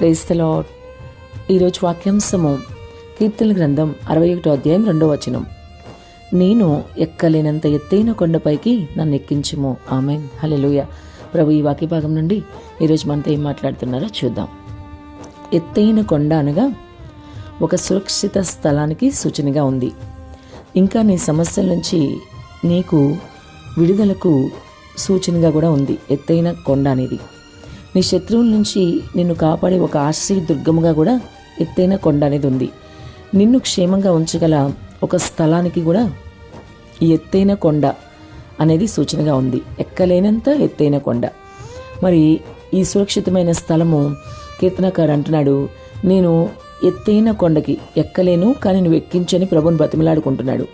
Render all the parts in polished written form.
Praise the lord. ఈరోజు వాక్యాంశము కీర్తనల గ్రంథం 61వ అధ్యాయం 2వ వచనం. నేను ఎక్కలేనంత ఎత్తైన కొండపైకి నన్ను ఎక్కించుము. ఆమేన్, హల్లెలూయా. ప్రభు ఈ వాక్య భాగం నుండి ఈరోజు మనతో ఏం మాట్లాడుతున్నారో చూద్దాం. ఎత్తైన కొండ అనగా ఒక సురక్షిత స్థలానికి సూచనగా ఉంది. ఇంకా నీ సమస్యల నుంచి నీకు విడుదలకు సూచనగా కూడా ఉంది. ఎత్తైన కొండ అనేది నీ శత్రువుల నుంచి నిన్ను కాపాడే ఒక ఆశ్రయ దుర్గముగా కూడా ఎత్తైన కొండ అనేది ఉంది. నిన్ను క్షేమంగా ఉంచగల ఒక స్థలానికి కూడా ఈ ఎత్తైన కొండ అనేది సూచనగా ఉంది. ఎక్కలేనంత ఎత్తైన కొండ. మరి ఈ సురక్షితమైన స్థలము కీర్తనకారు అంటున్నాడు, నేను ఎత్తైన కొండకి ఎక్కలేను, కానీ నువ్వు ఎక్కించని ప్రభుని బతిమలాడుకుంటున్నాడు.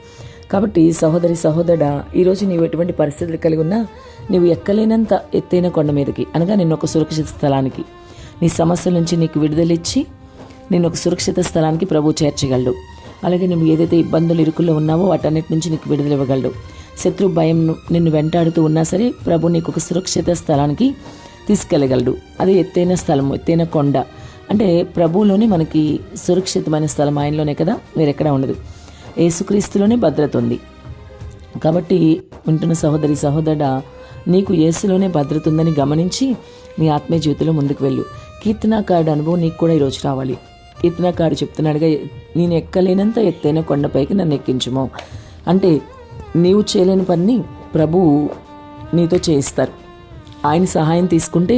కాబట్టి సహోదరి సహోదరుడా, ఈరోజు నీవు ఎటువంటి పరిస్థితులు కలిగి ఉన్నా నీవు ఎక్కలేనంత ఎత్తైన కొండ మీదకి అనగా నిన్ను ఒక సురక్షిత స్థలానికి, నీ సమస్యల నుంచి నీకు విడుదలిచ్చి నిన్ను ఒక సురక్షిత స్థలానికి ప్రభు చేర్చగలడు. అలాగే నువ్వు ఏదైతే ఇబ్బందులు ఇరుకుల్లో ఉన్నావో వాటన్నిటి నుంచి నీకు విడుదల ఇవ్వగలడు. శత్రు భయం నిన్ను వెంటాడుతూ ఉన్నా సరే ప్రభు నీకు ఒక సురక్షిత స్థలానికి తీసుకెళ్ళగలడు. అదే ఎత్తైన స్థలము, ఎత్తైన కొండ అంటే ప్రభువులోనే మనకి సురక్షితమైన స్థలం, ఆయనలోనే కదా, వేరెక్కడా ఉండదు. యేసుక్రీస్తులోనే భద్రత ఉంది. కాబట్టి ఉంటున్న సహోదరి సహోదరుడా, నీకు యేసులోనే భద్రత ఉందని గమనించి నీ ఆత్మీయ జీవితంలో ముందుకు వెళ్ళు. కీర్తనాకారుడు అనుభవం నీకు కూడా ఈరోజు రావాలి. కీర్తనాకారుడు చెప్తున్నాడుగా, నేను ఎక్కలేనంత ఎత్తైన కొండపైకి నన్ను ఎక్కించుము. అంటే నీవు చేయలేని పని ప్రభువు నీతో చేయిస్తారు. ఆయన సహాయం తీసుకుంటే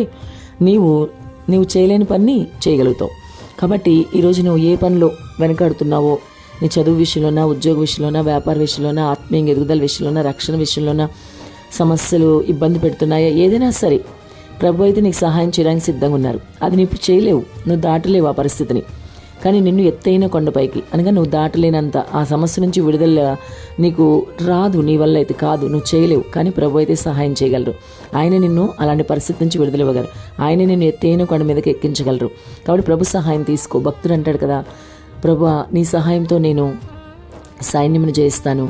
నీవు చేయలేని పని చేయగలుగుతావు. కాబట్టి ఈరోజు నువ్వు ఏ పనిలో వెనకాడుతున్నావో, నీ చదువు విషయంలోనా, ఉద్యోగ విషయంలోనా, వ్యాపార విషయంలోనా, ఆత్మీయ ఎదుగుదల విషయంలోనా, రక్షణ విషయంలోనా సమస్యలు ఇబ్బంది పెడుతున్నాయా, ఏదైనా సరే ప్రభు అయితే నీకు సహాయం చేయడానికి సిద్ధంగా ఉన్నారు. అది నువ్వు చేయలేవు, నువ్వు దాటలేవు ఆ పరిస్థితిని. కానీ నిన్ను ఎత్తైన కొండపైకి అనగా నువ్వు దాటలేనంత ఆ సమస్య నుంచి విడుదల నీకు రాదు, నీ వల్ల అయితే కాదు, నువ్వు చేయలేవు. కానీ ప్రభు అయితే సహాయం చేయగలరు. ఆయన నిన్ను అలాంటి పరిస్థితి నుంచి విడుదల ఇవ్వగలరు. ఆయన నిన్ను ఎత్తైన కొండ మీదకి ఎక్కించగలరు. కాబట్టి ప్రభు సహాయం తీసుకో. భక్తుడు అంటాడు కదా, ప్రభువా నీ సహాయంతో నేను సైన్యమును జయిస్తాను,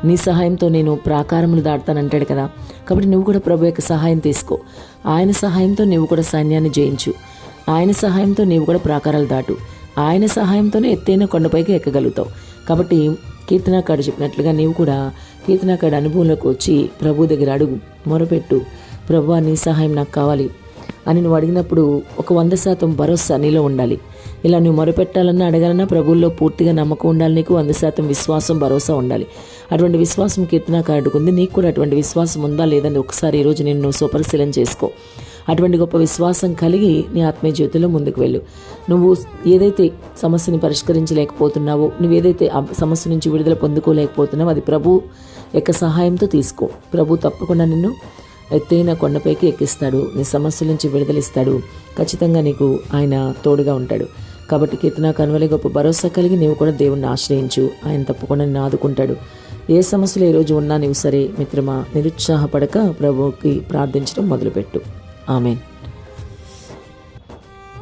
నీ సహాయంతో నేను ప్రాకారములు దాటుతానంటాడు కదా. కాబట్టి నువ్వు కూడా ప్రభు యొక్క సహాయం తీసుకో. ఆయన సహాయంతో నువ్వు కూడా సైన్యాన్ని జయించు. ఆయన సహాయంతో నీవు కూడా ప్రాకారాలు దాటు. ఆయన సహాయంతోనే ఎత్తైన కొండపైకి ఎక్కగలుగుతావు. కాబట్టి కీర్తనాకారుడు చెప్పినట్లుగా నీవు కూడా కీర్తనాకారుడు అనుభవంలోకి వచ్చి ప్రభు దగ్గర అడుగు, మొరపెట్టు. ప్రభువా నీ సహాయం నాకు కావాలి అని నువ్వు అడిగినప్పుడు ఒక 100% భరోసా నీలో ఉండాలి. ఇలా నువ్వు మొరపెట్టాలన్నా అడగాలన్నా ప్రభువుల్లో పూర్తిగా నమ్మకం ఉండాలి. నీకు 100% విశ్వాసం, భరోసా ఉండాలి. అటువంటి విశ్వాసం కీర్తనాకారుడికి ఉంది. నీకు కూడా అటువంటి విశ్వాసం ఉందా లేదని ఒకసారి ఈరోజు నిన్ను స్వపరిశీలన చేసుకో. అటువంటి గొప్ప విశ్వాసం కలిగి నీ ఆత్మీయ జీవితంలో ముందుకు వెళ్ళు. నువ్వు ఏదైతే సమస్యని పరిష్కరించలేకపోతున్నావో, నువ్వు ఏదైతే ఆ సమస్య నుంచి విడుదల పొందుకోలేకపోతున్నావో అది ప్రభు యొక్క సహాయంతో తీసుకో. ప్రభు తప్పకుండా నిన్ను ఎత్తైన కొండపైకి ఎక్కిస్తాడు. నీ సమస్యల నుంచి విడుదలిస్తాడు. ఖచ్చితంగా నీకు ఆయన తోడుగా ఉంటాడు. కాబట్టి కీర్తనాకారుని వలె గొప్ప భరోసా కలిగి నీవు కూడా దేవుణ్ణి ఆశ్రయించు. ఆయన తప్పకుండా నిన్ను ఆదుకుంటాడు. ఏ సమస్యలు ఈరోజు ఉన్నా నీవు సరే మిత్రమా, నిరుత్సాహపడక ప్రభువుకి ప్రార్థించడం మొదలుపెట్టు. ఆమేన్.